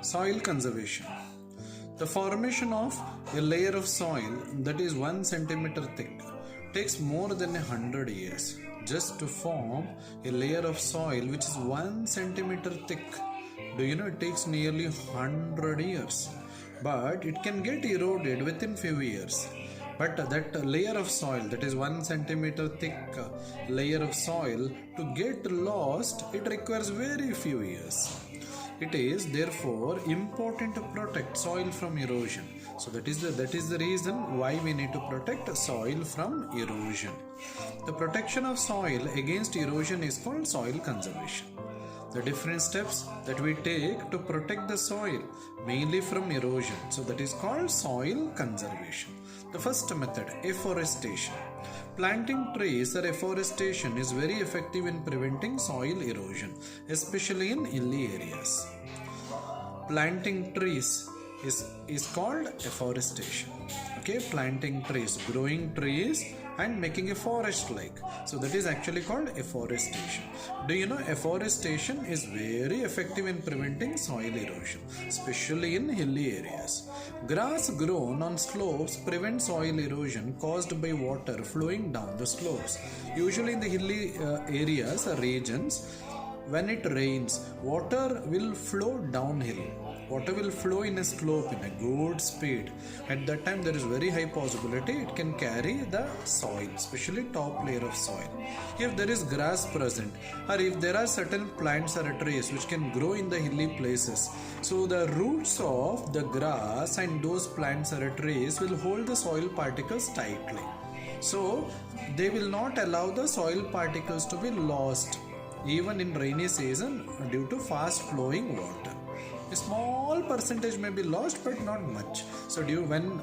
Soil conservation. The formation of a layer of soil that is 1 centimeter thick takes more than 100 years. Just to form a layer of soil which is 1 centimeter thick, do you know it takes nearly 100 years? But it can get eroded within few years. But that layer of soil, that is 1 centimeter thick layer of soil, to get lost, it requires very few years. It is therefore important to protect soil from erosion. So that is the reason why we need to protect soil from erosion. The protection of soil against erosion is called soil conservation. The different steps that we take to protect the soil mainly from erosion, so that is called soil conservation. The first method, afforestation. Planting trees or afforestation is very effective in preventing soil erosion, especially in hilly areas. Planting trees is called afforestation. Okay, planting trees, growing trees and making a forest like. So that is actually called afforestation. Do you know afforestation is very effective in preventing soil erosion, especially in hilly areas. Grass grown on slopes prevents soil erosion caused by water flowing down the slopes. Usually in the hilly areas or regions, when it rains, water will flow downhill. Water will flow in a slope in a good speed. At that time there is very high possibility it can carry the soil, especially top layer of soil. If there is grass present, or if there are certain plants or trees which can grow in the hilly places, so the roots of the grass and those plants or trees will hold the soil particles tightly. So they will not allow the soil particles to be lost even in rainy season due to fast flowing water. A small percentage may be lost, but not much. So when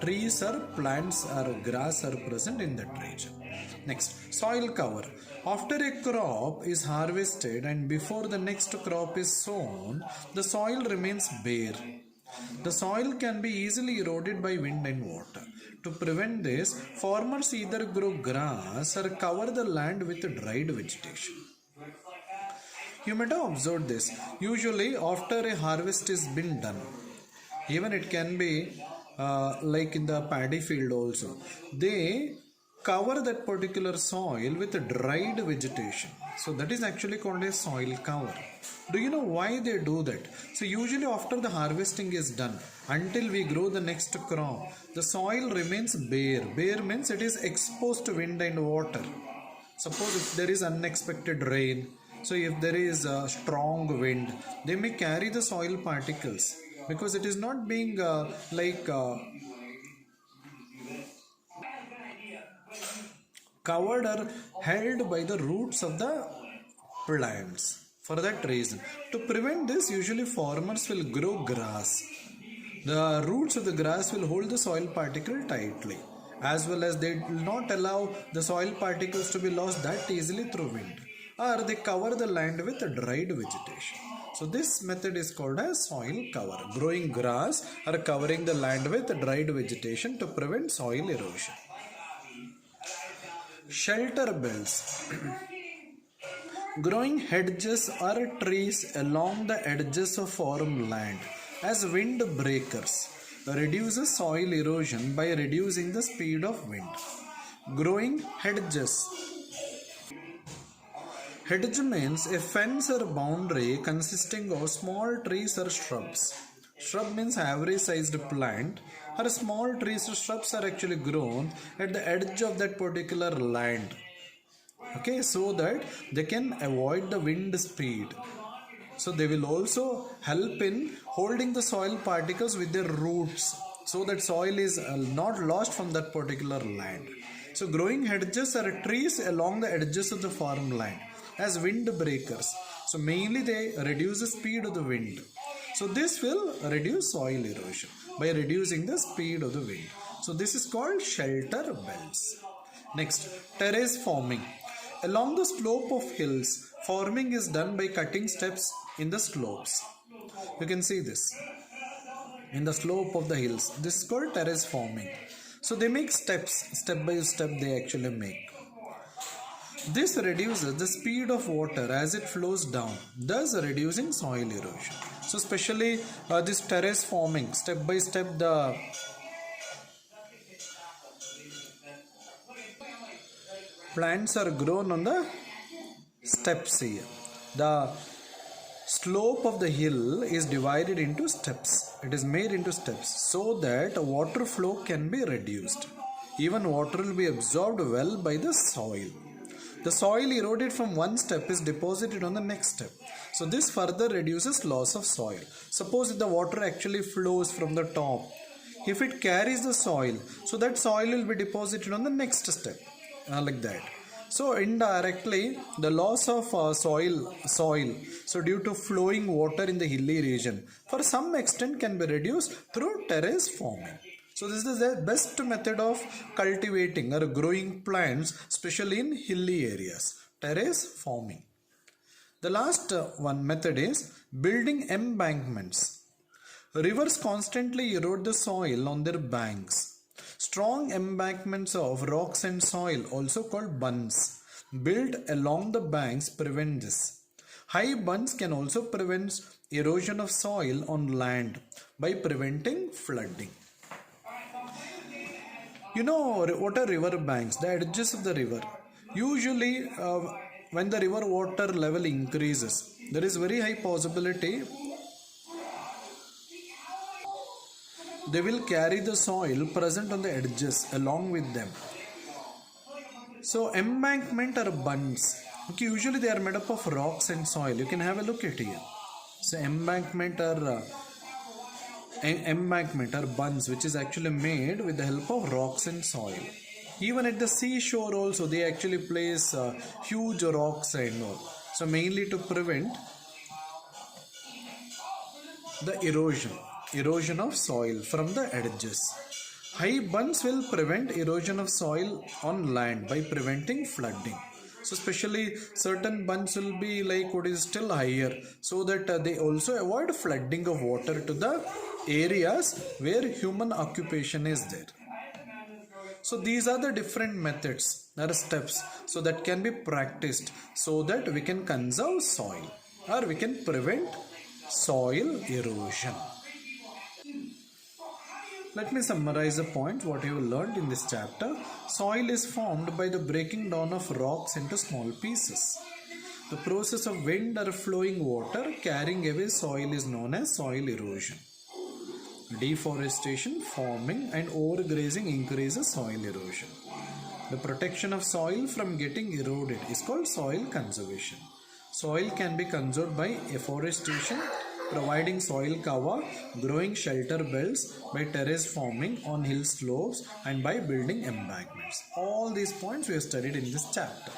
trees or plants or grass are present in that region. Next, soil cover. After a crop is harvested and before the next crop is sown, the soil remains bare. The soil can be easily eroded by wind and water. To prevent this, farmers either grow grass or cover the land with dried vegetation. You might have observed this. Usually after a harvest is been done, even it can be like in the paddy field also, they cover that particular soil with a dried vegetation. So that is actually called a soil cover. Do you know why they do that? So usually after the harvesting is done, until we grow the next crop, the soil remains bare. Bare means it is exposed to wind and water. Suppose if there is unexpected rain, so if there is a strong wind, they may carry the soil particles because it is not being covered or held by the roots of the plants. For that reason, to prevent this, usually farmers will grow grass. The roots of the grass will hold the soil particle tightly, as well as they will not allow the soil particles to be lost that easily through wind. Or they cover the land with a dried vegetation. So this method is called as soil cover. Growing grass or covering the land with dried vegetation to prevent soil erosion. Shelter belts. Growing hedges or trees along the edges of farmland as wind breakers reduces soil erosion by reducing the speed of wind. Growing hedges. Hedge means a fence or boundary consisting of small trees or shrubs. Shrub means average sized plant, or small trees or shrubs are actually grown at the edge of that particular land. Okay, so that they can avoid the wind speed. So they will also help in holding the soil particles with their roots, so that soil is not lost from that particular land. So growing hedges are trees along the edges of the farmland as wind breakers. So mainly they reduce the speed of the wind. So this will reduce soil erosion by reducing the speed of the wind. So this is called shelter belts. Next, terrace forming. Along the slope of hills, forming is done by cutting steps in the slopes. You can see this in the slope of the hills. This is called terrace forming. So they make steps, step by step they actually make. This reduces the speed of water as it flows down, thus reducing soil erosion. So especially this terrace forming, step by step the plants are grown on the steps here. The slope of the hill is divided into steps. It is made into steps so that water flow can be reduced. Even water will be absorbed well by the soil. The soil eroded from one step is deposited on the next step. So this further reduces loss of soil. Suppose if the water actually flows from the top, if it carries the soil, so that soil will be deposited on the next step, like that. So indirectly the loss of soil, so due to flowing water in the hilly region, for some extent can be reduced through terrace forming. So this is the best method of cultivating or growing plants, especially in hilly areas, terrace forming. The last one method is building embankments. Rivers constantly erode the soil on their banks. Strong embankments of rocks and soil, also called bunds, built along the banks prevent this. High bunds can also prevent erosion of soil on land by preventing flooding. You know what are river banks? The edges of the river. Usually when the river water level increases, there is very high possibility they will carry the soil present on the edges along with them. So embankment are bunds. Okay, usually they are made up of rocks and soil. You can have a look at here. So embankment are bunds which is actually made with the help of rocks and soil. Even at the seashore also they actually place huge rocks and all. So mainly to prevent the erosion of soil from the edges. High bunds will prevent erosion of soil on land by preventing flooding. So especially certain bunds will be like what is still higher, so that they also avoid flooding of water to the areas where human occupation is there. So these are the different methods or steps so that can be practiced so that we can conserve soil or we can prevent soil erosion. Let me summarize the points what you learned in this chapter. Soil is formed by the breaking down of rocks into small pieces. The process of wind or flowing water carrying away soil is known as soil erosion. Deforestation, farming and overgrazing increases soil erosion. The protection of soil from getting eroded is called soil conservation. Soil can be conserved by afforestation, providing soil cover, growing shelter belts, by terrace forming on hill slopes and by building embankments. All these points we have studied in this chapter.